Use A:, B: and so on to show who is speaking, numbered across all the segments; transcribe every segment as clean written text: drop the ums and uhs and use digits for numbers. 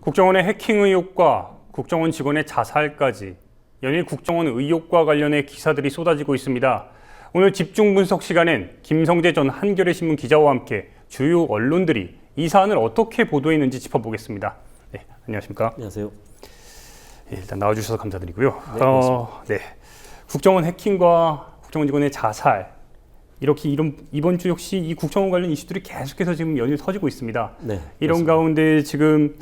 A: 국정원의 해킹 의혹과 국정원 직원의 자살까지 연일 국정원 의혹과 관련해 기사들이 쏟아지고 있습니다. 오늘 집중 분석 시간엔 김성재 전 한겨레 신문 기자와 함께 주요 언론들이 이 사안을 어떻게 보도했는지 짚어보겠습니다. 네, 안녕하십니까?
B: 안녕하세요.
A: 네, 일단 나와주셔서 감사드리고요.
B: 네,
A: 국정원 해킹과 국정원 직원의 자살, 이렇게 이번 주 역시 이 국정원 관련 이슈들이 계속해서 지금 연일 터지고 있습니다.
B: 네,
A: 이런
B: 그렇습니다.
A: 가운데 지금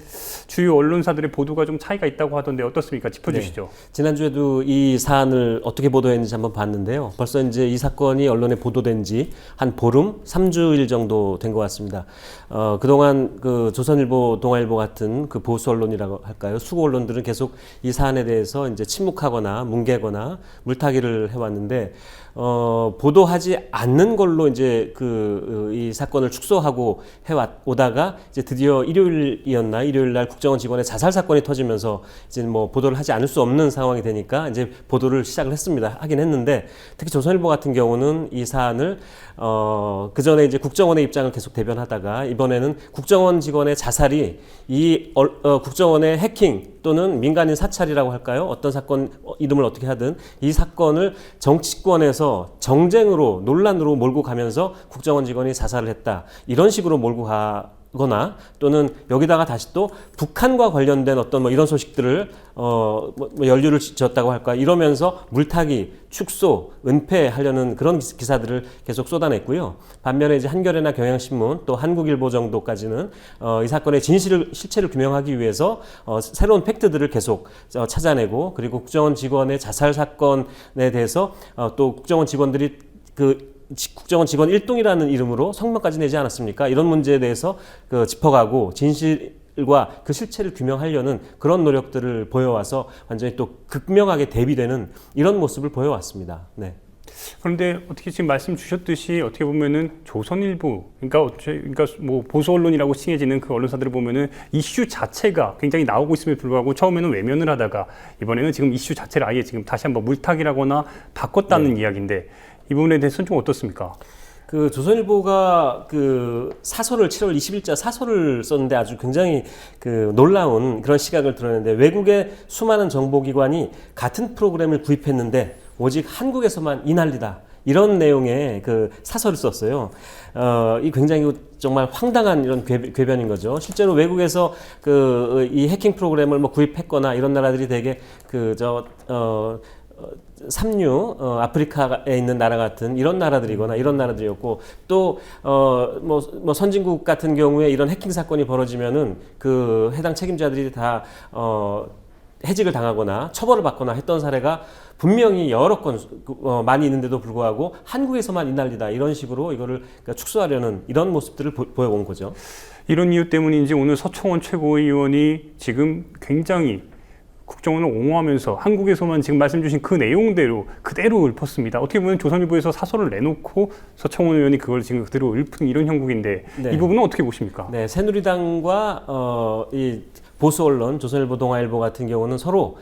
A: 주요 언론사들의 보도가 좀 차이가 있다고 하던데 어떻습니까? 짚어주시죠.
B: 네. 지난주에도 이 사안을 어떻게 보도했는지 한번 봤는데요. 벌써 이제 이 사건이 언론에 보도된 지 한 보름, 3주일 정도 된 것 같습니다. 그동안 그 조선일보, 동아일보 같은 그 보수 언론이라고 할까요? 수구 언론들은 계속 이 사안에 대해서 이제 침묵하거나 뭉개거나 물타기를 해왔는데, 보도하지 않는 걸로 이제 이 사건을 축소하고 오다가 이제 드디어 일요일 날 국정원 직원의 자살 사건이 터지면서 이제 뭐 보도를 하지 않을 수 없는 상황이 되니까 이제 보도를 시작을 하긴 했는데, 특히 조선일보 같은 경우는 이 사안을 그 전에 이제 국정원의 입장을 계속 대변하다가 이번에는 국정원 직원의 자살이 국정원의 해킹 또는 민간인 사찰이라고 할까요? 어떤 사건 이름을 어떻게 하든 이 사건을 정치권에서 정쟁으로 논란으로 몰고 가면서 국정원 직원이 자살을 했다, 이런 식으로 몰고 가거나 또는 여기다가 다시 또 북한과 관련된 어떤 뭐 이런 소식들을 연루를 지었다고 할까, 이러면서 물타기, 축소, 은폐하려는 그런 기사들을 계속 쏟아냈고요. 반면에 이제 한겨레나 경향신문 또 한국일보 정도까지는 이 사건의 실체를 규명하기 위해서 새로운 팩트들을 계속 찾아내고, 그리고 국정원 직원의 자살 사건에 대해서 또 국정원 직원들이 국정원 직원 일동이라는 이름으로 성명까지 내지 않았습니까? 이런 문제에 대해서 짚어가고 진실과 그 실체를 규명하려는 그런 노력들을 보여와서 완전히 또 극명하게 대비되는 이런 모습을 보여왔습니다. 네.
A: 그런데 어떻게 지금 말씀 주셨듯이 어떻게 보면은 조선일보, 그러니까 뭐 보수 언론이라고 칭해지는 그 언론사들을 보면은 이슈 자체가 굉장히 나오고 있음에도 불구하고 처음에는 외면을 하다가 이번에는 지금 이슈 자체를 아예 지금 다시 한번 물타기라거나 바꿨다는 이야기인데, 이 부분에 대해서는 좀 어떻습니까?
B: 그 조선일보가 그 사설을 7월 20일자 사설을 썼는데 아주 굉장히 그 놀라운 그런 시각을 드러냈는데, 외국의 수많은 정보기관이 같은 프로그램을 구입했는데 오직 한국에서만 이 난리다, 이런 내용의 그 사설을 썼어요. 이 굉장히 정말 황당한 이런 궤변인 거죠. 실제로 외국에서 이 해킹 프로그램을 뭐 구입했거나 이런 나라들이 되게 삼류 아프리카에 있는 나라 같은 이런 나라들이거나 이런 나라들이었고, 또 뭐 선진국 같은 경우에 이런 해킹 사건이 벌어지면은 그 해당 책임자들이 다 해직을 당하거나 처벌을 받거나 했던 사례가 분명히 여러 건 많이 있는데도 불구하고 한국에서만 이 난리다, 이런 식으로 이거를 축소하려는 이런 모습들을 보여온 거죠.
A: 이런 이유 때문인지 오늘 서청원 최고위원이 지금 굉장히 국정원을 옹호하면서 한국에서만 지금 말씀 주신 그 내용대로 그대로 읊었습니다. 어떻게 보면 조선일보에서 사설을 내놓고 서청원 의원이 그걸 지금 그대로 읊은 이런 형국인데,
B: 네.
A: 이 부분은 어떻게 보십니까?
B: 네, 새누리당과 이 보수 언론, 조선일보, 동아일보 같은 경우는 서로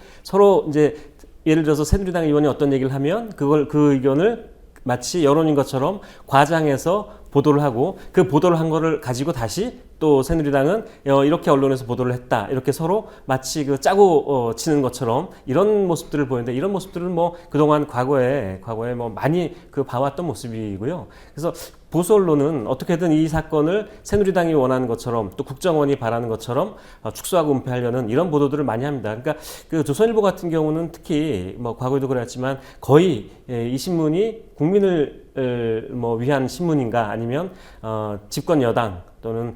B: 이제 예를 들어서 새누리당 의원이 어떤 얘기를 하면 그 의견을 마치 여론인 것처럼 과장해서 보도를 하고, 그 보도를 한 거를 가지고 다시 또 새누리당은 이렇게 언론에서 보도를 했다, 이렇게 서로 마치 짜고 치는 것처럼 이런 모습들을 보이는데, 이런 모습들은 뭐 그동안 과거에 뭐 많이 봐왔던 모습이고요. 그래서 보수 언론은 어떻게든 이 사건을 새누리당이 원하는 것처럼 또 국정원이 바라는 것처럼 축소하고 은폐하려는 이런 보도들을 많이 합니다. 그러니까 그 조선일보 같은 경우는 특히 뭐 과거에도 그랬지만 거의 이 신문이 국민을 위한 신문인가, 아니면 집권 여당 또는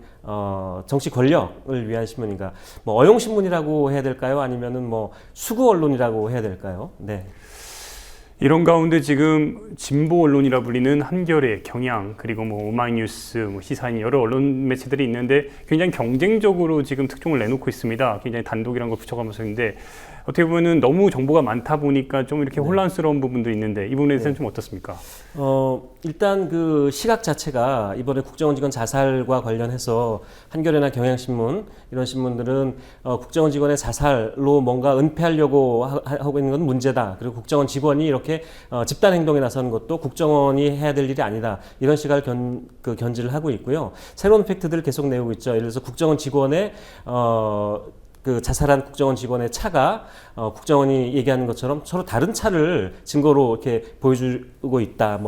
B: 정치 권력을 위한 신문인가, 뭐 어용 신문이라고 해야 될까요? 아니면은 뭐 수구 언론이라고 해야 될까요? 네.
A: 이런 가운데 지금 진보 언론이라 불리는 한겨레, 경향, 그리고 뭐 오마이뉴스, 뭐 시사인 여러 언론 매체들이 있는데 굉장히 경쟁적으로 지금 특종을 내놓고 있습니다. 굉장히 단독이라는 걸 붙여가면서 있는데, 어떻게 보면은 너무 정보가 많다 보니까 좀 이렇게 혼란스러운 부분도 있는데, 이 부분에 대해서는 좀 어떻습니까?
B: 일단 그 시각 자체가 이번에 국정원 직원 자살과 관련해서 한겨레나 경향신문 이런 신문들은 국정원 직원의 자살로 뭔가 은폐하려고 하고 있는 건 문제다, 그리고 국정원 직원이 이렇게 집단 행동에 나서는 것도 국정원이 해야 될 일이 아니다, 이런 시각을 견지를 하고 있고요. 새로운 팩트들을 계속 내고 있죠. 예를 들어서 국정원 직원의 그 자살한 국정원 직원의 차가 국정원이 얘기하는 것처럼 서로 다른 차를 증거로 이렇게 보여주고 있다.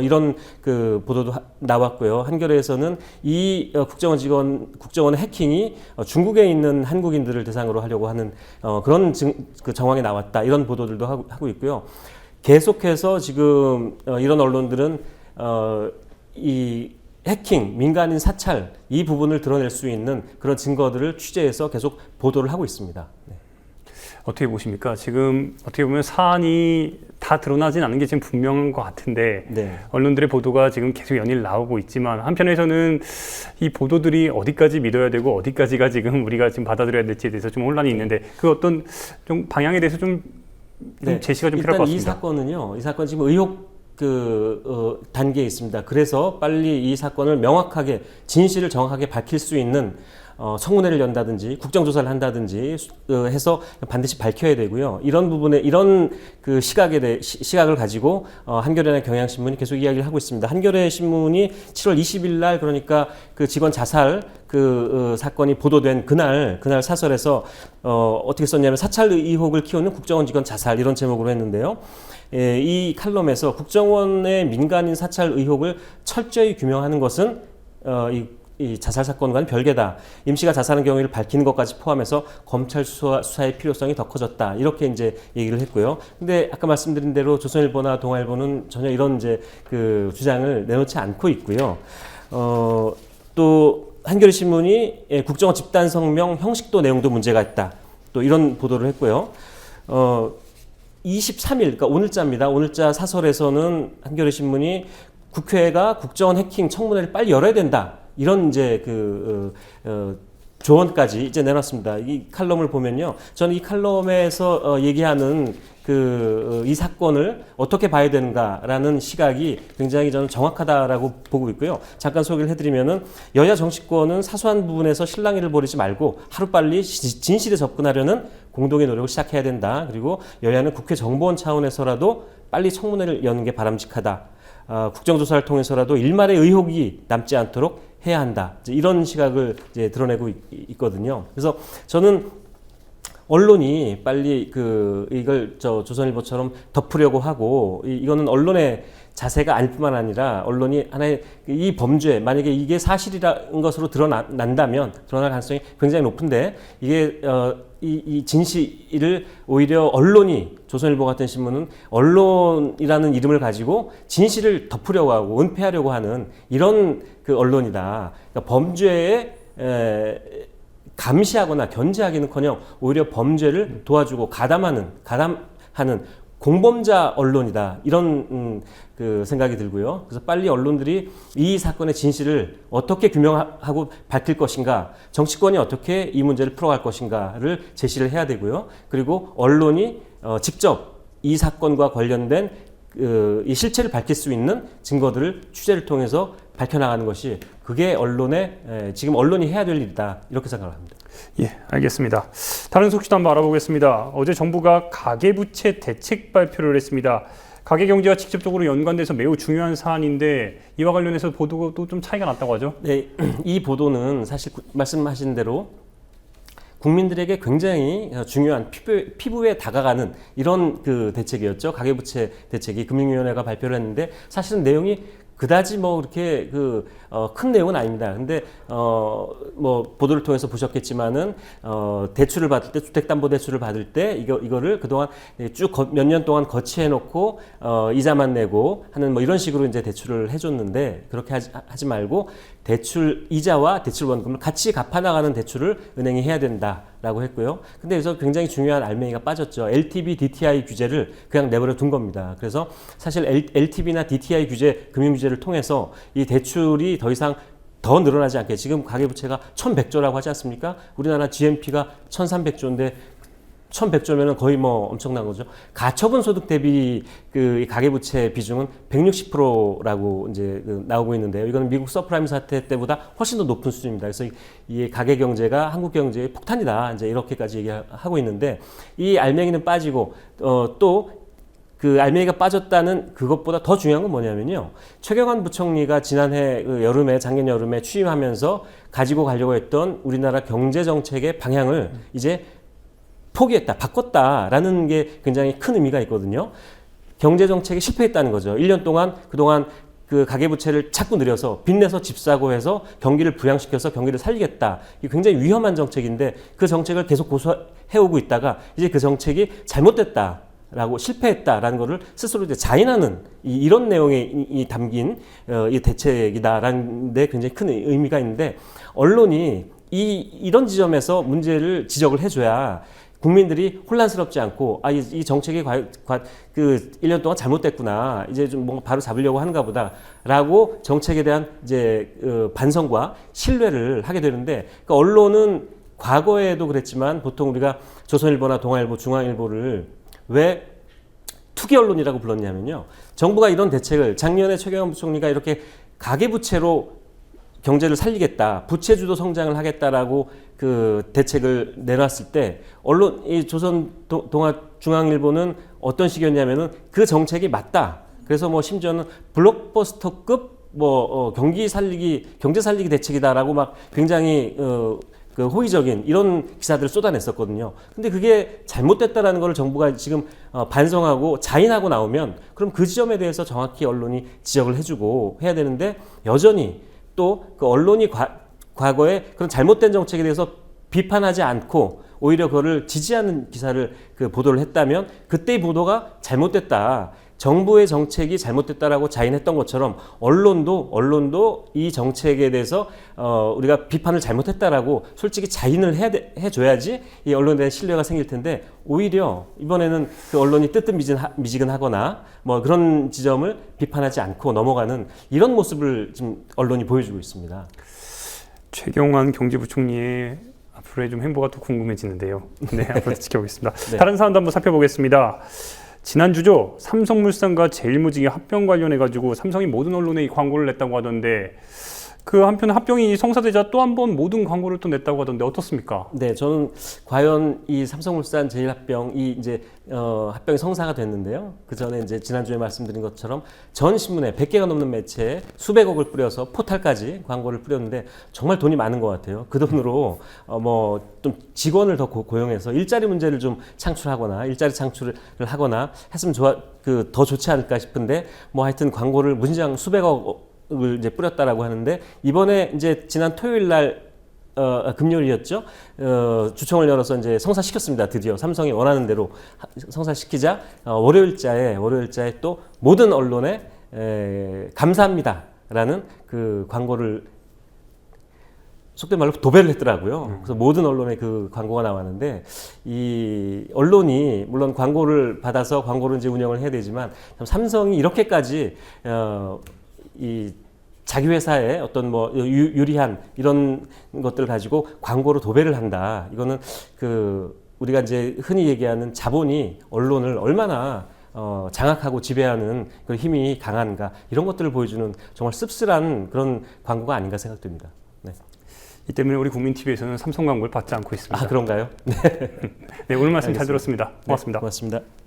B: 이런 그 보도도 나왔고요. 한겨레에서는 이 국정원의 해킹이 중국에 있는 한국인들을 대상으로 하려고 하는 그런 그 정황이 나왔다. 이런 보도들도 하고 있고요. 계속해서 지금 이런 언론들은 이 해킹, 민간인 사찰 이 부분을 드러낼 수 있는 그런 증거들을 취재해서 계속 보도를 하고 있습니다. 네.
A: 어떻게 보십니까? 지금 어떻게 보면 사안이 다 드러나진 않은 게 지금 분명한 것 같은데
B: 네.
A: 언론들의 보도가 지금 계속 연일 나오고 있지만 한편에서는 이 보도들이 어디까지 믿어야 되고 어디까지가 지금 우리가 지금 받아들여야 될지에 대해서 좀 혼란이 있는데 그 어떤 좀 방향에 대해서 좀
B: 네.
A: 제시가 좀 필요할 것 같습니다.
B: 이 사건 지금 의혹 단계에 있습니다. 그래서 빨리 이 사건을 명확하게 진실을 정확하게 밝힐 수 있는 청문회를 연다든지 국정조사를 한다든지 해서 반드시 밝혀야 되고요. 이런 부분에 이런 그 시각을 가지고 한겨레나 경향신문이 계속 이야기를 하고 있습니다. 한겨레 신문이 7월 20일 날 그러니까 그 직원 자살 사건이 보도된 그날 사설에서 어떻게 썼냐면 사찰 의혹을 키우는 국정원 직원 자살 이런 제목으로 했는데요. 이 칼럼에서 국정원의 민간인 사찰 의혹을 철저히 규명하는 것은 이 자살 사건과는 별개다. 임 씨가 자살한 경위를 밝히는 것까지 포함해서 검찰 수사의 필요성이 더 커졌다. 이렇게 이제 얘기를 했고요. 근데 아까 말씀드린 대로 조선일보나 동아일보는 전혀 이런 이제 그 주장을 내놓지 않고 있고요. 또 한겨레 신문이 국정원 집단 성명 형식도 내용도 문제가 있다. 또 이런 보도를 했고요. 23일, 그러니까 오늘자입니다. 오늘자 사설에서는 한겨레 신문이 국회가 국정원 해킹 청문회를 빨리 열어야 된다. 이런 이제 조언까지 이제 내놨습니다. 이 칼럼을 보면요. 저는 이 칼럼에서 얘기하는 이 사건을 어떻게 봐야 되는가라는 시각이 굉장히 저는 정확하다라고 보고 있고요. 잠깐 소개를 해드리면은 여야 정치권은 사소한 부분에서 실랑이를 벌이지 말고 하루빨리 진실에 접근하려는 공동의 노력을 시작해야 된다. 그리고 여야는 국회 정보원 차원에서라도 빨리 청문회를 여는 게 바람직하다. 국정조사를 통해서라도 일말의 의혹이 남지 않도록 해야 한다. 이런 시각을 이제 드러내고 있거든요. 그래서 저는 언론이 빨리 이걸 조선일보처럼 덮으려고 하고 이거는 언론의 자세가 아닐 뿐만 아니라 언론이 하나의 이 범죄 만약에 이게 사실이라는 것으로 드러날 가능성이 굉장히 높은데 이게 이 진실을 오히려 언론이 조선일보 같은 신문은 언론이라는 이름을 가지고 진실을 덮으려고 하고 은폐하려고 하는 이런 그 언론이다. 그러니까 범죄에 감시하거나 견제하기는커녕 오히려 범죄를 도와주고 가담하는 공범자 언론이다. 이런 그 생각이 들고요. 그래서 빨리 언론들이 이 사건의 진실을 어떻게 규명하고 밝힐 것인가, 정치권이 어떻게 이 문제를 풀어갈 것인가를 제시를 해야 되고요. 그리고 언론이 직접 이 사건과 관련된 이 실체를 밝힐 수 있는 증거들을 취재를 통해서 밝혀나가는 것이 그게 지금 언론이 해야 될 일이다. 이렇게 생각을 합니다.
A: 예, 알겠습니다. 다른 소식도 한번 알아보겠습니다. 어제 정부가 가계부채 대책 발표를 했습니다. 가계경제와 직접적으로 연관돼서 매우 중요한 사안인데 이와 관련해서 보도도 좀 차이가 났다고 하죠?
B: 네, 이 보도는 사실 말씀하신 대로 국민들에게 굉장히 중요한 피부에 다가가는 이런 그 대책이었죠. 가계부채 대책이 금융위원회가 발표를 했는데 사실은 내용이 그다지 그렇게 큰 내용은 아닙니다. 근데 보도를 통해서 보셨겠지만은 대출을 받을 때 주택담보대출을 받을 때 이거를 그동안 쭉 몇 년 동안 거치해 놓고 이자만 내고 하는 이런 식으로 이제 대출을 해줬는데 그렇게 하지 말고 대출 이자와 대출 원금을 같이 갚아 나가는 대출을 은행이 해야 된다라고 했고요. 근데 여기서 굉장히 중요한 알맹이가 빠졌죠. LTV, DTI 규제를 그냥 내버려 둔 겁니다. 그래서 사실 LTV나 DTI 규제, 금융 규제를 통해서 이 대출이 더 이상 더 늘어나지 않게 지금 가계부채가 1,100조라고 하지 않습니까? 우리나라 GNP가 1,300조인데 1,100조면은 거의 엄청난 거죠. 가처분 소득 대비 가계부채 비중은 160%라고 이제 나오고 있는데요. 이거는 미국 서프라임 사태 때보다 훨씬 더 높은 수준입니다. 그래서 이 가계 경제가 한국 경제의 폭탄이다. 이제 이렇게까지 얘기하고 있는데 이 알맹이는 빠지고 또 그 알맹이가 빠졌다는 그것보다 더 중요한 건 뭐냐면요. 최경환 부총리가 지난해 여름에 작년 여름에 취임하면서 가지고 가려고 했던 우리나라 경제 정책의 방향을 이제 포기했다, 바꿨다라는 게 굉장히 큰 의미가 있거든요. 경제 정책이 실패했다는 거죠. 1년 동안 그동안 그 가계부채를 자꾸 늘려서 빚내서 집 사고 해서 경기를 부양시켜서 경기를 살리겠다. 이게 굉장히 위험한 정책인데 그 정책을 계속 고수해오고 있다가 이제 그 정책이 잘못됐다라고 실패했다라는 것을 스스로 이제 자인하는 이런 내용이 담긴 이 대책이다라는 데 굉장히 큰 의미가 있는데 언론이 이런 지점에서 문제를 지적을 해줘야 국민들이 혼란스럽지 않고 이 정책이 그 1년 동안 잘못됐구나 이제 좀 뭔가 바로 잡으려고 하는가 보다라고 정책에 대한 이제 반성과 신뢰를 하게 되는데 그러니까 언론은 과거에도 그랬지만 보통 우리가 조선일보나 동아일보, 중앙일보를 왜 투기 언론이라고 불렀냐면요. 정부가 이런 대책을 작년에 최경환 부총리가 이렇게 가계부채로 경제를 살리겠다, 부채주도 성장을 하겠다라고 그 대책을 내놨을 때 언론 이 조선 중앙일보는 어떤 식이었냐면은 그 정책이 맞다. 그래서 뭐 심지어는 블록버스터급 경제 살리기 대책이다라고 막 굉장히 그 호의적인 이런 기사들을 쏟아냈었거든요. 근데 그게 잘못됐다라는 걸 정부가 지금 반성하고 자인하고 나오면 그럼 그 지점에 대해서 정확히 언론이 지적을 해주고 해야 되는데 여전히 또 그 언론이 과거에 그런 잘못된 정책에 대해서 비판하지 않고 오히려 그거를 지지하는 기사를 그 보도를 했다면 그때의 보도가 잘못됐다. 정부의 정책이 잘못됐다라고 자인했던 것처럼 언론도 이 정책에 대해서 우리가 비판을 잘못했다라고 솔직히 자인을 해줘야지 이 언론에 대한 신뢰가 생길 텐데 오히려 이번에는 그 언론이 뜨뜻미지근하거나 뭐 그런 지점을 비판하지 않고 넘어가는 이런 모습을 지금 언론이 보여주고 있습니다.
A: 최경환 경제부총리의 앞으로의 좀 행보가 또 궁금해지는데요. 네, 앞으로 지켜보겠습니다.
B: 네.
A: 다른 사안도 한번 살펴보겠습니다. 지난주죠. 삼성물산과 제일모직이 합병 관련해가지고 삼성이 모든 언론에 이 광고를 냈다고 하던데 그 한편 합병이 성사되자 또 한 번 모든 광고를 또 냈다고 하던데 어떻습니까?
B: 네, 저는 과연 이 삼성물산 제일합병이 이제 합병이 성사가 됐는데요. 그 전에 이제 지난주에 말씀드린 것처럼 전 신문에 100개가 넘는 매체에 수백억을 뿌려서 포탈까지 광고를 뿌렸는데 정말 돈이 많은 것 같아요. 그 돈으로 좀 직원을 더 고용해서 일자리 문제를 좀 창출하거나 일자리 창출을 하거나 했으면 더 좋지 않을까 싶은데 하여튼 광고를 무진장 수백억 을 이제 뿌렸다라고 하는데 이번에 이제 지난 토요일 날 금요일이었죠. 주총을 열어서 이제 성사시켰습니다. 드디어 삼성이 원하는 대로 성사시키자 월요일자에 또 모든 언론에 감사합니다라는 그 광고를 속된 말로 도배를 했더라고요. 그래서 모든 언론에 그 광고가 나왔는데 이 언론이 물론 광고를 받아서 광고를 이제 운영을 해야 되지만 삼성이 이렇게까지 이 자기 회사의 어떤 유리한 이런 것들을 가지고 광고로 도배를 한다. 이거는 우리가 이제 흔히 얘기하는 자본이 언론을 얼마나 장악하고 지배하는 그 힘이 강한가 이런 것들을 보여주는 정말 씁쓸한 그런 광고가 아닌가 생각됩니다. 네.
A: 이 때문에 우리 국민TV에서는 삼성 광고를 받지 않고 있습니다.
B: 아, 그런가요?
A: 네, 오늘 말씀 잘
B: 알겠습니다.
A: 들었습니다. 고맙습니다.
B: 네, 고맙습니다.